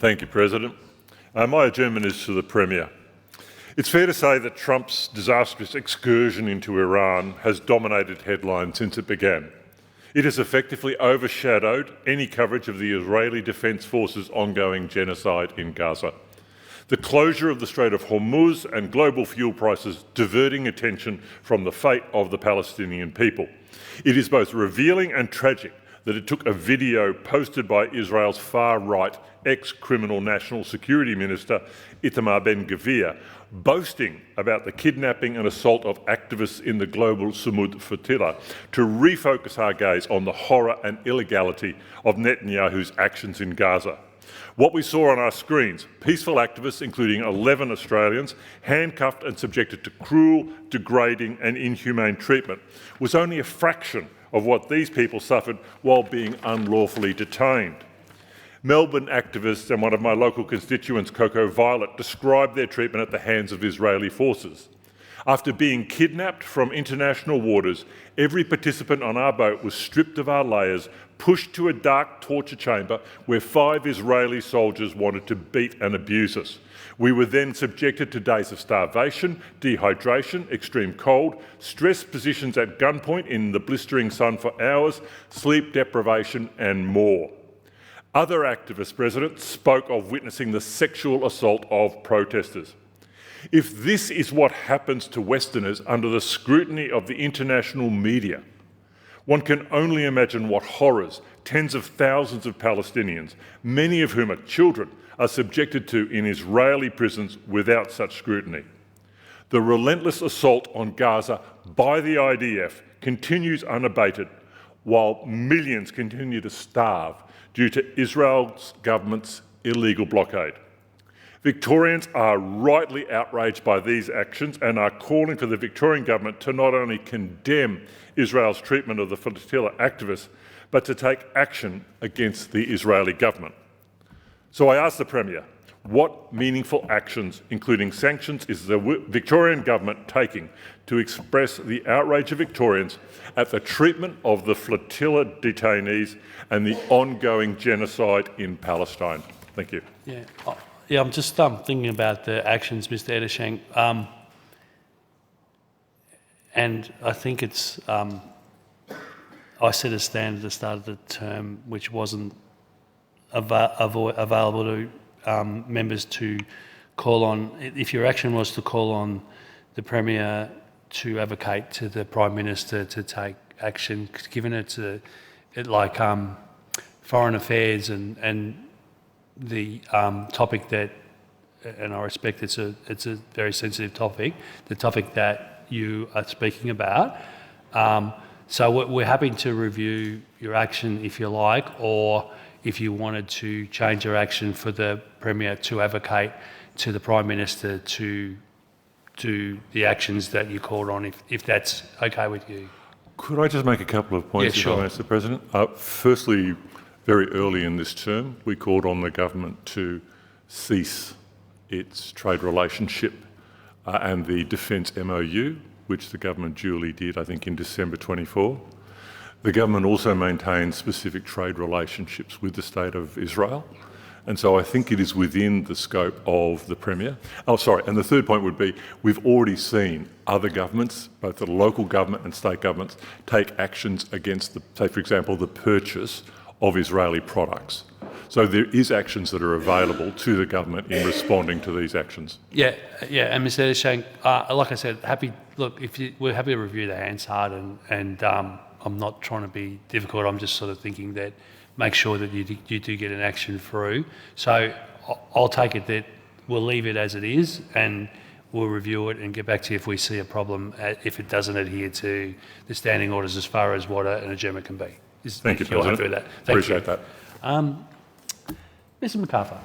Thank you, President. My adjournment is to the Premier. It's fair to say that Trump's disastrous excursion into Iran has dominated headlines since it began. It has effectively overshadowed any coverage of the Israeli Defence Forces' ongoing genocide in Gaza. The closure of the Strait of Hormuz and global fuel prices diverting attention from the fate of the Palestinian people. It is both revealing and tragic that it took a video posted by Israel's far-right ex-criminal National Security Minister Itamar Ben-Gvir boasting about the kidnapping and assault of activists in the Global Sumud Flotilla to refocus our gaze on the horror and illegality of Netanyahu's actions in Gaza. What we saw on our screens, peaceful activists, including 11 Australians, handcuffed and subjected to cruel, degrading and inhumane treatment, was only a fraction of what these people suffered while being unlawfully detained. Melbourne activists and one of my local constituents, Coco Violet, described their treatment at the hands of Israeli forces. After being kidnapped from international waters, every participant on our boat was stripped of our layers, pushed to a dark torture chamber where 5 Israeli soldiers wanted to beat and abuse us. We were then subjected to days of starvation, dehydration, extreme cold, stress positions at gunpoint in the blistering sun for hours, sleep deprivation and more. Other activist presidents spoke of witnessing the sexual assault of protesters. If this is what happens to Westerners under the scrutiny of the international media, one can only imagine what horrors tens of thousands of Palestinians, many of whom are children, are subjected to in Israeli prisons without such scrutiny. The relentless assault on Gaza by the IDF continues unabated, while millions continue to starve due to Israel's government's illegal blockade. Victorians are rightly outraged by these actions and are calling for the Victorian government to not only condemn Israel's treatment of the flotilla activists, but to take action against the Israeli government. So I ask the Premier, what meaningful actions, including sanctions, is the Victorian government taking to express the outrage of Victorians at the treatment of the flotilla detainees and the ongoing genocide in Palestine? Thank you. Yeah, I'm just thinking about the actions, Mr. Ettershank, and I think it's. I set a standard at the start of the term which wasn't available to members to call on. If your action was to call on the Premier to advocate to the Prime Minister to take action, given it's like foreign affairs and the topic that, and I respect it's a very sensitive topic, the topic that you are speaking about. So we're happy to review your action if you like, or if you wanted to change your action for the Premier to advocate to the Prime Minister to do the actions that you called on, if that's okay with you. Could I just make a couple of points, Yeah, sure. Mr. President? Firstly, very early in this term, we called on the government to cease its trade relationship and the Defence MOU, which the government duly did, I think, in December 24. The government also maintains specific trade relationships with the State of Israel. And so I think it is within the scope of the Premier. And the third point would be, we've already seen other governments, both the local government and state governments, take actions against, say, for example, the purchase of Israeli products. So there is actions that are available to the government in responding to these actions. Yeah, and Mr. Ettershank, like I said, we're happy to review the Hansard, and I'm not trying to be difficult. I'm just sort of thinking that make sure that you do get an action through. So I'll take it that we'll leave it as it is, and we'll review it and get back to you if we see a problem, if it doesn't adhere to the standing orders as far as what an adjournment can be. Thank you, President. Appreciate that. That. Mr. MacArthur.